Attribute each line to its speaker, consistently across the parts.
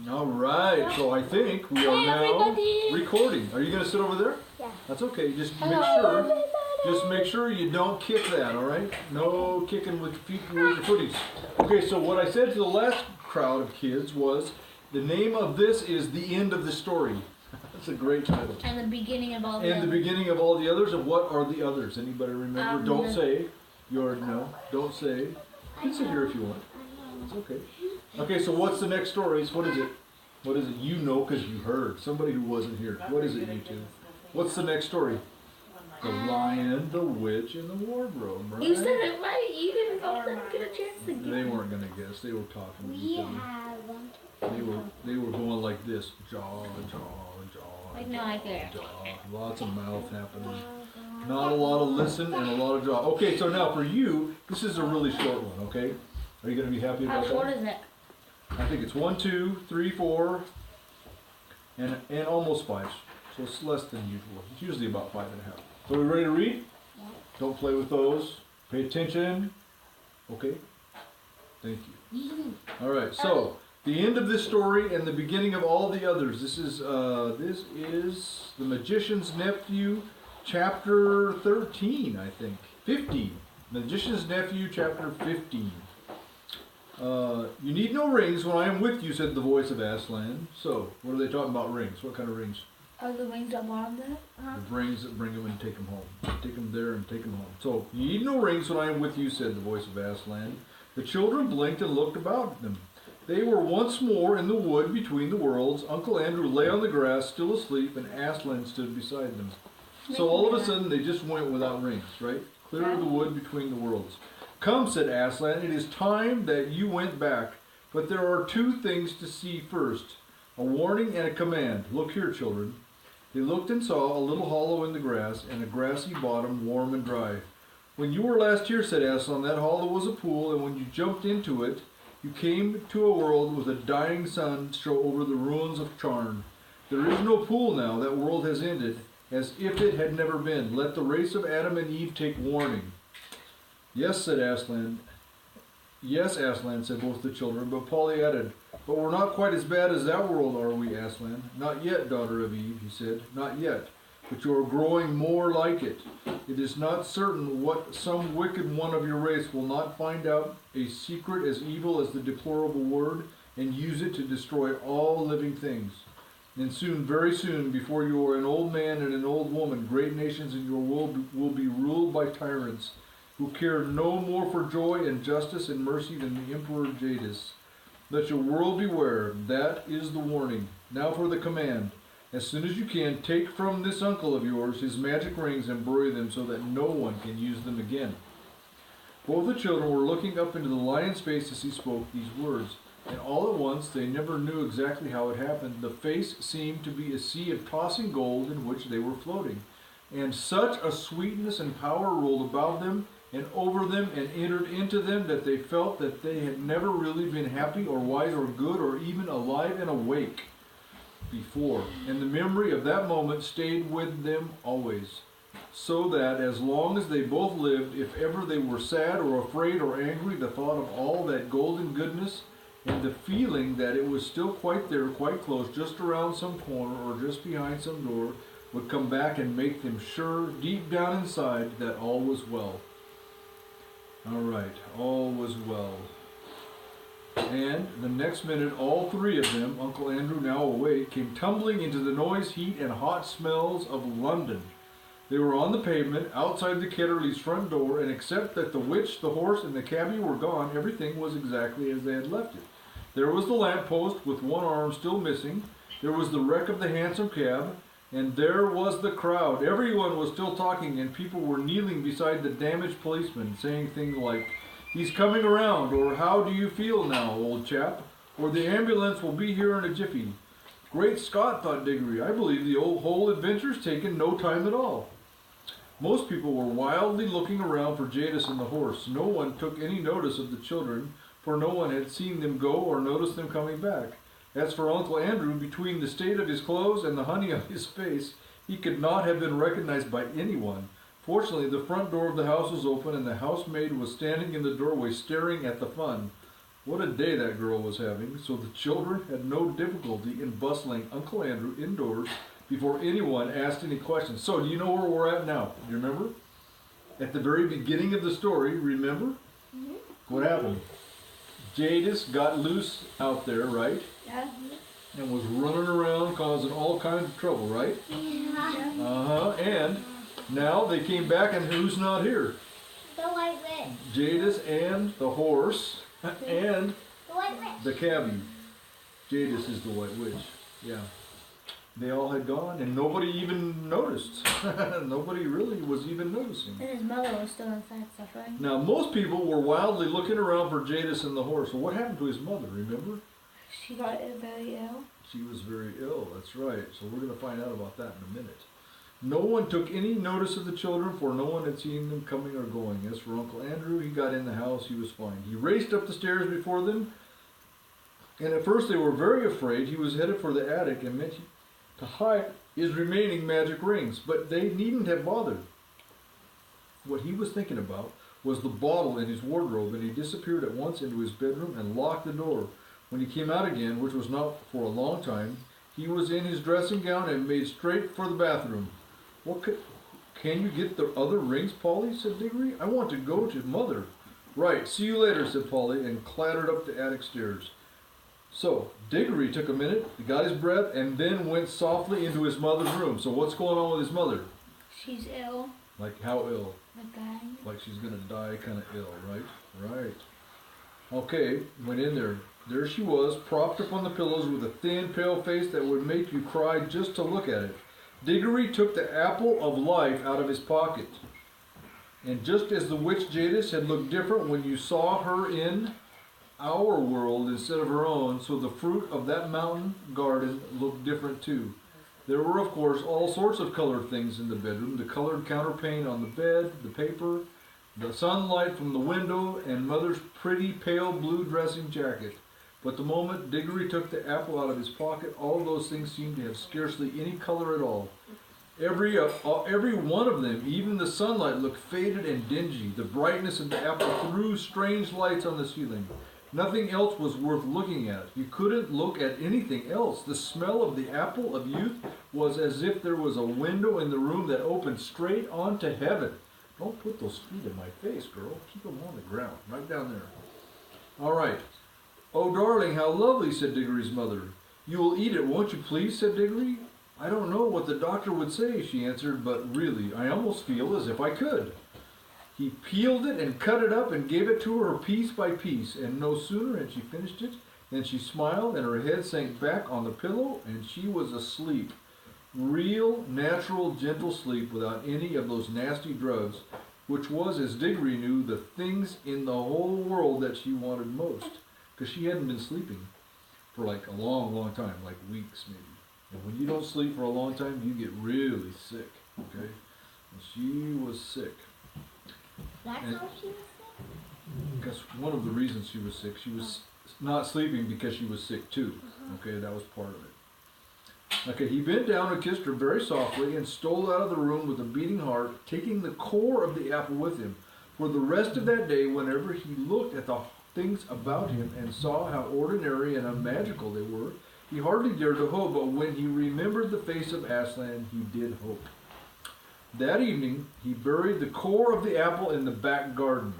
Speaker 1: All right, so I think we are now recording. Are you going to sit over there?
Speaker 2: Yeah.
Speaker 1: That's okay. Just make sure you don't kick that, all right? No kicking with your footies. Okay, so what I said to the last crowd of kids was, the name of this is The End of the Story. That's a great title.
Speaker 2: And the beginning of all the
Speaker 1: others. And the beginning of all the others. And what are the others? Anybody remember? Don't say. Don't say. You can sit here if you want. It's okay. Okay, so what's the next story? What is it? What is it? You know because you heard. Somebody who wasn't here. What is it, you two? What's the next story? The Lion, the Witch, and the Wardrobe, right?
Speaker 2: You said it right. You didn't get a chance to guess.
Speaker 1: They weren't going to guess. They were talking to each other. They were going like this. Jaw, jaw, jaw.
Speaker 2: Like, no, I get
Speaker 1: jaw. Lots of mouth happening. Not a lot of listen and a lot of jaw. Okay, so now for you, this is a really short one, okay? Are you going to be happy about that?
Speaker 2: How short is it?
Speaker 1: I think it's 1, 2, 3, 4, and almost 5. So it's less than usual. It's usually about 5.5. So are we ready to read?
Speaker 2: Yeah.
Speaker 1: Don't play with those. Pay attention. Okay? Thank you. All right, so the end of this story and the beginning of all the others. This is The Magician's Nephew, chapter 13, I think. 15. Magician's Nephew, chapter 15. You need no rings when I am with you, said the voice of Aslan. So, what are they talking about rings? What kind of rings?
Speaker 2: Are the rings that belong there?
Speaker 1: The rings that bring them and take them home. Take them there and take them home. So, you need no rings when I am with you, said the voice of Aslan. The children blinked and looked about them. They were once more in the wood between the worlds. Uncle Andrew lay on the grass, still asleep, and Aslan stood beside them. So all of a sudden, they just went without rings, right? Clear of the wood between the worlds. Come, said Aslan, it is time that you went back. But there are 2 things to see first, a warning and a command. Look here, children. They looked and saw a little hollow in the grass, and a grassy bottom, warm and dry. When you were last here, said Aslan, that hollow was a pool, and when you jumped into it, you came to a world with a dying sun show over the ruins of Charn. There is no pool now, that world has ended, as if it had never been. Let the race of Adam and Eve take warning. Yes, said Aslan. Yes, Aslan, said both the children, but Polly added, but we're not quite as bad as that world, are we, Aslan? Not yet, daughter of Eve, he said, not yet, but you are growing more like it. It is not certain what some wicked one of your race will not find out a secret as evil as the deplorable word and use it to destroy all living things. And soon, very soon, before you are an old man and an old woman, great nations in your world will be ruled by tyrants who care no more for joy and justice and mercy than the Emperor Jadis. Let your world beware. That is the warning. Now for the command. As soon as you can, take from this uncle of yours his magic rings and bury them so that no one can use them again. Both the children were looking up into the lion's face as he spoke these words, and all at once, they never knew exactly how it happened, the face seemed to be a sea of tossing gold in which they were floating, and such a sweetness and power rolled about them and over them and entered into them that they felt that they had never really been happy or wise or good or even alive and awake before. And the memory of that moment stayed with them always, so that as long as they both lived, if ever they were sad or afraid or angry, the thought of all that golden goodness and the feeling that it was still quite there, quite close, just around some corner or just behind some door, would come back and make them sure, deep down inside, that all was well. All right, all was well. And the next minute, all 3 of them, Uncle Andrew now awake, came tumbling into the noise, heat, and hot smells of London. They were on the pavement, outside the Ketterleys' front door, and except that the witch, the horse, and the cabby were gone, everything was exactly as they had left it. There was the lamppost, with one arm still missing. There was the wreck of the hansom cab. And there was the crowd. Everyone was still talking, and people were kneeling beside the damaged policeman, saying things like, he's coming around, or how do you feel now, old chap? Or the ambulance will be here in a jiffy. Great Scott, thought Diggory, I believe the whole adventure's taken no time at all. Most people were wildly looking around for Jadis and the horse. No one took any notice of the children, for no one had seen them go or noticed them coming back. As for Uncle Andrew, between the state of his clothes and the honey on his face, he could not have been recognized by anyone. Fortunately, the front door of the house was open, and the housemaid was standing in the doorway staring at the fun. What a day that girl was having, so the children had no difficulty in bustling Uncle Andrew indoors before anyone asked any questions. So, do you know where we're at now? Do you remember? At the very beginning of the story, remember?
Speaker 2: Mm-hmm.
Speaker 1: What happened? Jadis got loose out there, right?
Speaker 2: Yeah.
Speaker 1: And was running around causing all kinds of trouble, right?
Speaker 2: Yeah.
Speaker 1: Uh-huh. And now they came back, and who's not here?
Speaker 3: The white witch.
Speaker 1: Jadis and the horse and
Speaker 3: The white witch.
Speaker 1: the cabbie. Jadis is the white witch. Yeah. They all had gone, and nobody even noticed. Nobody really was even noticing.
Speaker 2: And his mother was still inside suffering.
Speaker 1: Now, most people were wildly looking around for Jadis and the horse. Well, what happened to his mother, remember?
Speaker 2: She got very ill.
Speaker 1: She was very ill, that's right. So we're going to find out about that in a minute. No one took any notice of the children, for no one had seen them coming or going. As for Uncle Andrew, he got in the house, he was fine. He raced up the stairs before them, and at first they were very afraid. He was headed for the attic and meant to hide his remaining magic rings, but they needn't have bothered. What he was thinking about was the bottle in his wardrobe, and he disappeared at once into his bedroom and locked the door. When he came out again, which was not for a long time, he was in his dressing gown and made straight for the bathroom. Can you get the other rings, Polly? Said Diggory. I want to go to Mother. Right, see you later, said Polly, and clattered up the attic stairs. So, Diggory took a minute, got his breath, and then went softly into his mother's room. So what's going on with his mother?
Speaker 2: She's ill.
Speaker 1: Like how ill?
Speaker 2: Like dying.
Speaker 1: Like she's gonna die kind of ill, right? Right. Okay, went in there. There she was, propped up on the pillows with a thin, pale face that would make you cry just to look at it. Diggory took the apple of life out of his pocket. And just as the witch Jadis had looked different when you saw her in our world instead of her own, so the fruit of that mountain garden looked different too. There were, of course, all sorts of colored things in the bedroom. The colored counterpane on the bed, the paper, the sunlight from the window, and Mother's pretty pale blue dressing jacket. But the moment Diggory took the apple out of his pocket, all of those things seemed to have scarcely any color at all. Every one of them, even the sunlight, looked faded and dingy. The brightness of the apple threw strange lights on the ceiling. Nothing else was worth looking at. You couldn't look at anything else. The smell of the apple of youth was as if there was a window in the room that opened straight onto heaven. Don't put those feet in my face, girl. Keep them on the ground, right down there. All right. Oh, darling, how lovely, said Diggory's mother. You will eat it, won't you please, said Diggory. I don't know what the doctor would say, she answered, but really, I almost feel as if I could. He peeled it and cut it up and gave it to her piece by piece, and no sooner had she finished it than she smiled and her head sank back on the pillow and she was asleep. Real, natural, gentle sleep without any of those nasty drugs, which was, as Diggory knew, the things in the whole world that she wanted most, because she hadn't been sleeping for like a long, long time, like weeks maybe. And when you don't sleep for a long time, you get really sick, okay? And she was sick.
Speaker 3: That's
Speaker 1: And-
Speaker 3: how she was sick?
Speaker 1: Because one of the reasons she was sick, she was not sleeping because she was sick too. Okay, that was part of it. Okay, he bent down and kissed her very softly and stole out of the room with a beating heart, taking the core of the apple with him. For the rest of that day, whenever he looked at the things about him and saw how ordinary and unmagical they were, he hardly dared to hope, but when he remembered the face of Aslan, he did hope. That evening, he buried the core of the apple in the back garden.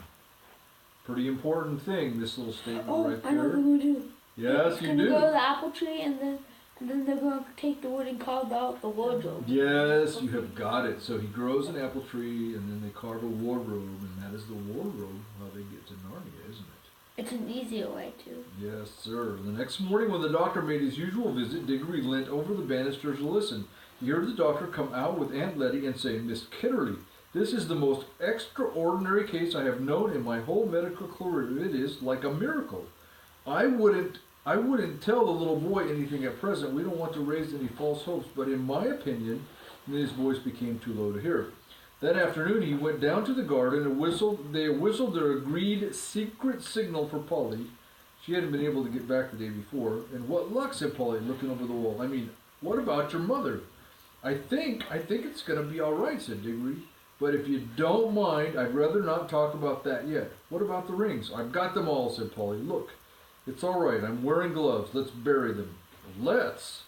Speaker 1: Pretty important thing, this little statement right
Speaker 2: I know what
Speaker 1: there.
Speaker 2: we're gonna do.
Speaker 1: Yes, you
Speaker 2: Gonna
Speaker 1: do.
Speaker 2: go to the apple tree and then they're gonna take the wood and carve out the wardrobe.
Speaker 1: Yes, you have got it. So he grows an apple tree, and then they carve a wardrobe, and that is the wardrobe how they get to Narnia, isn't it?
Speaker 2: It's an easier way too.
Speaker 1: Yes, sir. The next morning, when the doctor made his usual visit, Diggory leant over the banisters to listen. He heard the doctor come out with Aunt Letty and say, Miss Kitterly, this is the most extraordinary case I have known in my whole medical career. It is like a miracle. I wouldn't tell the little boy anything at present. We don't want to raise any false hopes, but in my opinion, and his voice became too low to hear. That afternoon he went down to the garden and whistled. They whistled their agreed secret signal for Polly. She hadn't been able to get back the day before. And what luck, said Polly, looking over the wall. I mean, what about your mother? I think it's going to be all right, said Diggory. But if you don't mind, I'd rather not talk about that yet. What about the rings? I've got them all, said Polly. Look, It's all right. I'm wearing gloves. Let's bury them. Let's.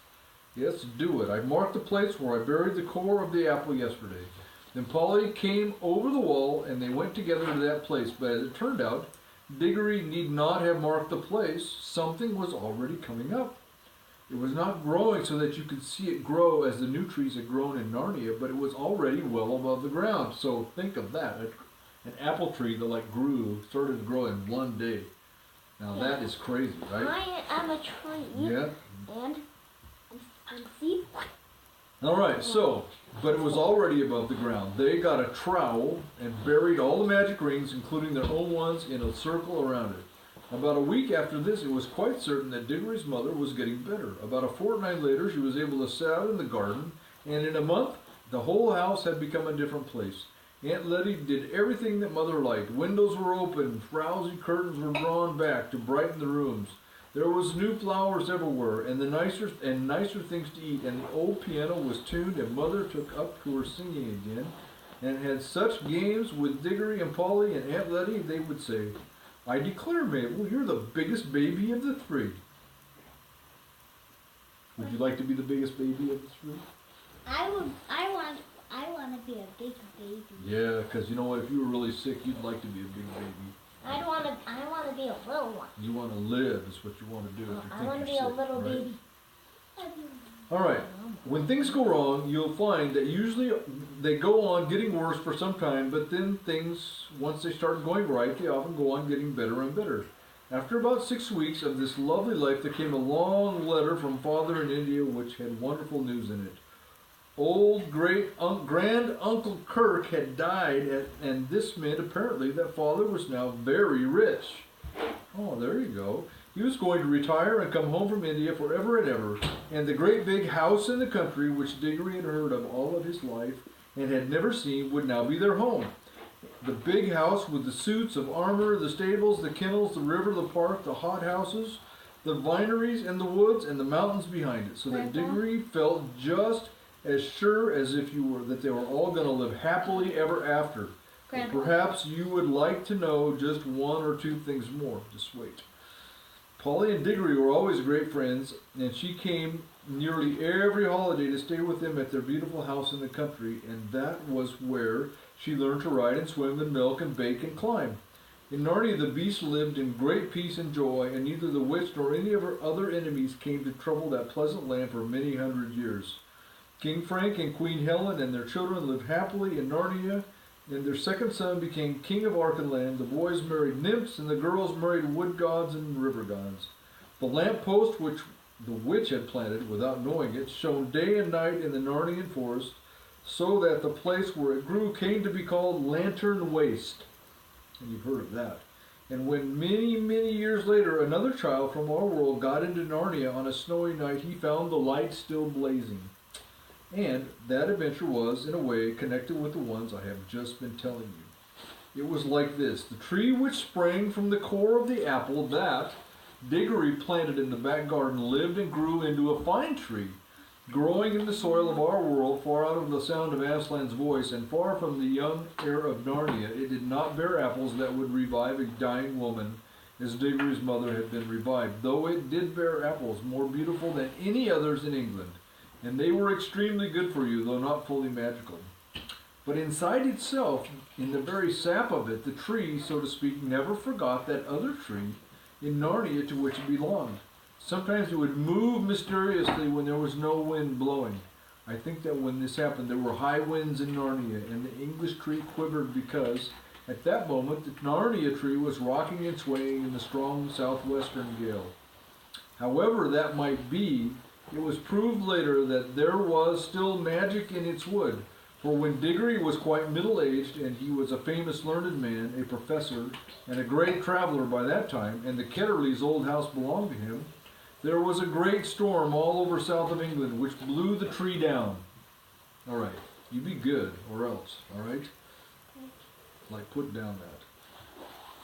Speaker 1: Yes, do it. I marked the place where I buried the core of the apple yesterday. Then Polly came over the wall, and they went together to that place. But as it turned out, Diggory need not have marked the place. Something was already coming up. It was not growing so that you could see it grow as the new trees had grown in Narnia, but it was already well above the ground. So think of that. An apple tree that started to grow in one day. Now that is crazy, right?
Speaker 3: I am a tree.
Speaker 1: Yeah.
Speaker 3: And see?
Speaker 1: All right, but it was already above the ground. They got a trowel and buried all the magic rings, including their own ones, in a circle around it. About a week after this, it was quite certain that Diggory's mother was getting better. About a fortnight later, she was able to sit out in the garden, and in a month, the whole house had become a different place. Aunt Letty did everything that Mother liked. Windows were open, frowsy curtains were drawn back to brighten the rooms. There was new flowers everywhere, and nicer things to eat, and the old piano was tuned, and Mother took up to her singing again, and had such games with Diggory and Polly and Aunt Letty, they would say, "I declare, Mabel, you're the biggest baby of the three." Would you like to be the biggest baby of the three?
Speaker 3: I want to be a big baby.
Speaker 1: Yeah, because you know what? If you were really sick, you'd like to be a big baby.
Speaker 3: I want to be a little one.
Speaker 1: You want to live is what you want to do. If you
Speaker 3: I
Speaker 1: think
Speaker 3: want to
Speaker 1: you're
Speaker 3: be a
Speaker 1: sick,
Speaker 3: little
Speaker 1: right?
Speaker 3: baby.
Speaker 1: All right. When things go wrong, you'll find that usually they go on getting worse for some time, but then things, once they start going right, they often go on getting better and better. After about 6 weeks of this lovely life, there came a long letter from Father in India which had wonderful news in it. Old grand Uncle Kirk had died, and this meant apparently that Father was now very rich. Oh, there you go. He was going to retire and come home from India forever and ever, and the great big house in the country, which Diggory had heard of all of his life and had never seen, would now be their home. The big house with the suits of armor, the stables, the kennels, the river, the park, the hothouses, the vineries and the woods, and the mountains behind it, so that Diggory felt just as sure as if that they were all going to live happily ever after. But perhaps you would like to know just one or two things more. Just wait. Polly and Diggory were always great friends, and she came nearly every holiday to stay with them at their beautiful house in the country, and that was where she learned to ride and swim and milk and bake and climb. In Narnia, the beasts lived in great peace and joy, and neither the witch nor any of her other enemies came to trouble that pleasant land for many hundred years. King Frank and Queen Helen and their children lived happily in Narnia, and their second son became king of Archenland. The boys married nymphs, and the girls married wood gods and river gods. The lamppost which the witch had planted, without knowing it, shone day and night in the Narnian forest, so that the place where it grew came to be called Lantern Waste. And you've heard of that. And when many, many years later another child from our world got into Narnia on a snowy night, he found the light still blazing. And that adventure was, in a way, connected with the ones I have just been telling you. It was like this. The tree which sprang from the core of the apple that Diggory planted in the back garden lived and grew into a fine tree, growing in the soil of our world, far out of the sound of Aslan's voice, and far from the young air of Narnia. It did not bear apples that would revive a dying woman, as Diggory's mother had been revived, though it did bear apples more beautiful than any others in England. And they were extremely good for you, though not fully magical. But inside itself, in the very sap of it, the tree, so to speak, never forgot that other tree in Narnia to which it belonged. Sometimes it would move mysteriously when there was no wind blowing. I think that when this happened, there were high winds in Narnia, and the English tree quivered because, at that moment, the Narnia tree was rocking and swaying in the strong southwestern gale. However that might be, it was proved later that there was still magic in its wood, for when Diggory was quite middle-aged, and he was a famous learned man, a professor, and a great traveler by that time, and the Ketterleys' old house belonged to him, there was a great storm all over south of England, which blew the tree down. All right, you be good, or else, all right? Like, put down that.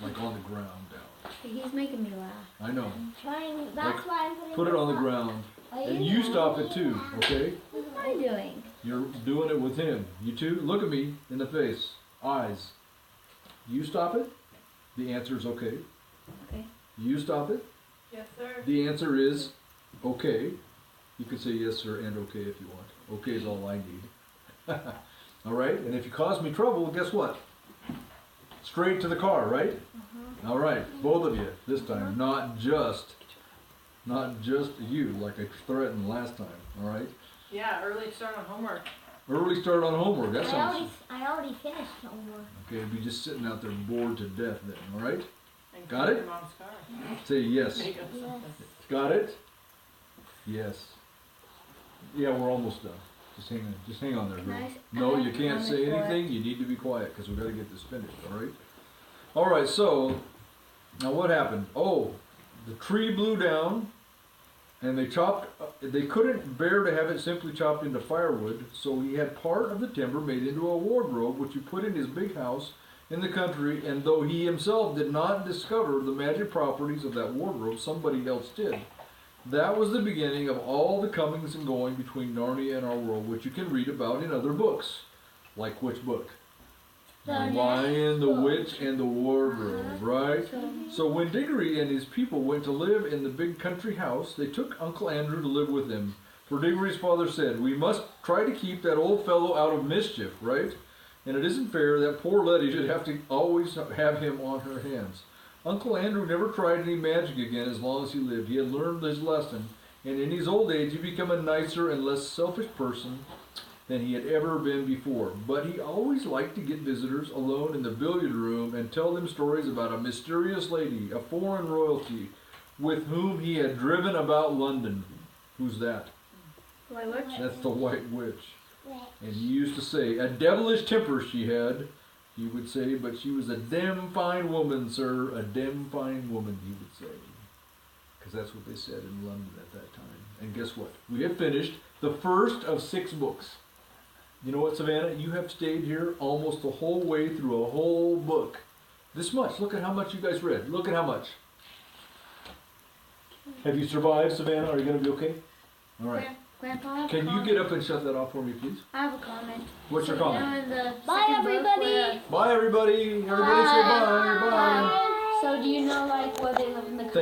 Speaker 1: Like on the ground down.
Speaker 2: He's making me laugh.
Speaker 1: I know.
Speaker 3: I'm trying. That's why I'm putting
Speaker 1: Put it on the
Speaker 3: up.
Speaker 1: ground.
Speaker 3: Are
Speaker 1: And you
Speaker 3: doing
Speaker 1: stop it
Speaker 3: it?
Speaker 1: too, okay?
Speaker 2: What am I doing?
Speaker 1: You're doing it with him. You two, look at me in the face. Eyes. You stop it? The answer is okay.
Speaker 2: Okay.
Speaker 1: You stop it?
Speaker 4: Yes, sir.
Speaker 1: The answer is okay. You can say yes, sir, and okay if you want. Okay is all I need. All right, and if you cause me trouble, guess what? Straight to the car, right? All right, both of you this time, not just you, like I threatened last time. All right.
Speaker 4: Yeah, early start on homework.
Speaker 1: Early start on homework. That sounds
Speaker 3: I already finished homework.
Speaker 1: okay. Be just sitting out there bored to death then. All right.
Speaker 4: And
Speaker 1: Got
Speaker 4: clean
Speaker 1: it?
Speaker 4: your mom's car.
Speaker 1: Say yes.
Speaker 4: Make up
Speaker 3: Yes.
Speaker 4: something.
Speaker 1: Got it? Yes. Yeah, we're almost done. Just hang on there,
Speaker 2: Can
Speaker 1: girl.
Speaker 2: I
Speaker 1: No,
Speaker 2: have
Speaker 1: you
Speaker 2: a
Speaker 1: can't
Speaker 2: comment
Speaker 1: say
Speaker 2: for it?
Speaker 1: anything. You need to be quiet because we got to get this finished. All right. All right. So now what happened? Oh, the tree blew down, and they chopped. They couldn't bear to have it simply chopped into firewood, so he had part of the timber made into a wardrobe, which he put in his big house in the country. And though he himself did not discover the magic properties of that wardrobe, somebody else did. That was the beginning of all the comings and going between Narnia and our world, which you can read about in other books. Like which book? The Lion, the Witch, and the Wardrobe, right? So when Diggory and his people went to live in the big country house, they took Uncle Andrew to live with them. For Diggory's father said, "We must try to keep that old fellow out of mischief, right? And it isn't fair that poor Letty should have to always have him on her hands." Uncle Andrew never tried any magic again as long as he lived. He had learned his lesson, and in his old age he became a nicer and less selfish person than he had ever been before. But he always liked to get visitors alone in the billiard room and tell them stories about a mysterious lady, a foreign royalty, with whom he had driven about London. Who's that?
Speaker 2: Why, what?
Speaker 1: That's the White Witch. And he used to say, "A devilish temper she had," he would say, "but she was a dem fine woman, sir, a dem fine woman," he would say. Because that's what they said in London at that time. And guess what? We have finished the first of 6 books. You know what, Savannah? You have stayed here almost the whole way through a whole book. This much. Look at how much you guys read. Look at how much. Have you survived, Savannah? Are you going to be okay? All right.
Speaker 2: Grandpa, I have a
Speaker 1: Can you
Speaker 2: comment.
Speaker 1: get up and shut that off for me, please?
Speaker 2: I have a comment.
Speaker 1: What's your
Speaker 2: So,
Speaker 1: comment?
Speaker 2: You know, in the
Speaker 3: Bye,
Speaker 2: second book
Speaker 3: everybody.
Speaker 1: Bye, everybody. Everybody say bye. Bye.
Speaker 2: So do you know like where they live in the
Speaker 1: Thank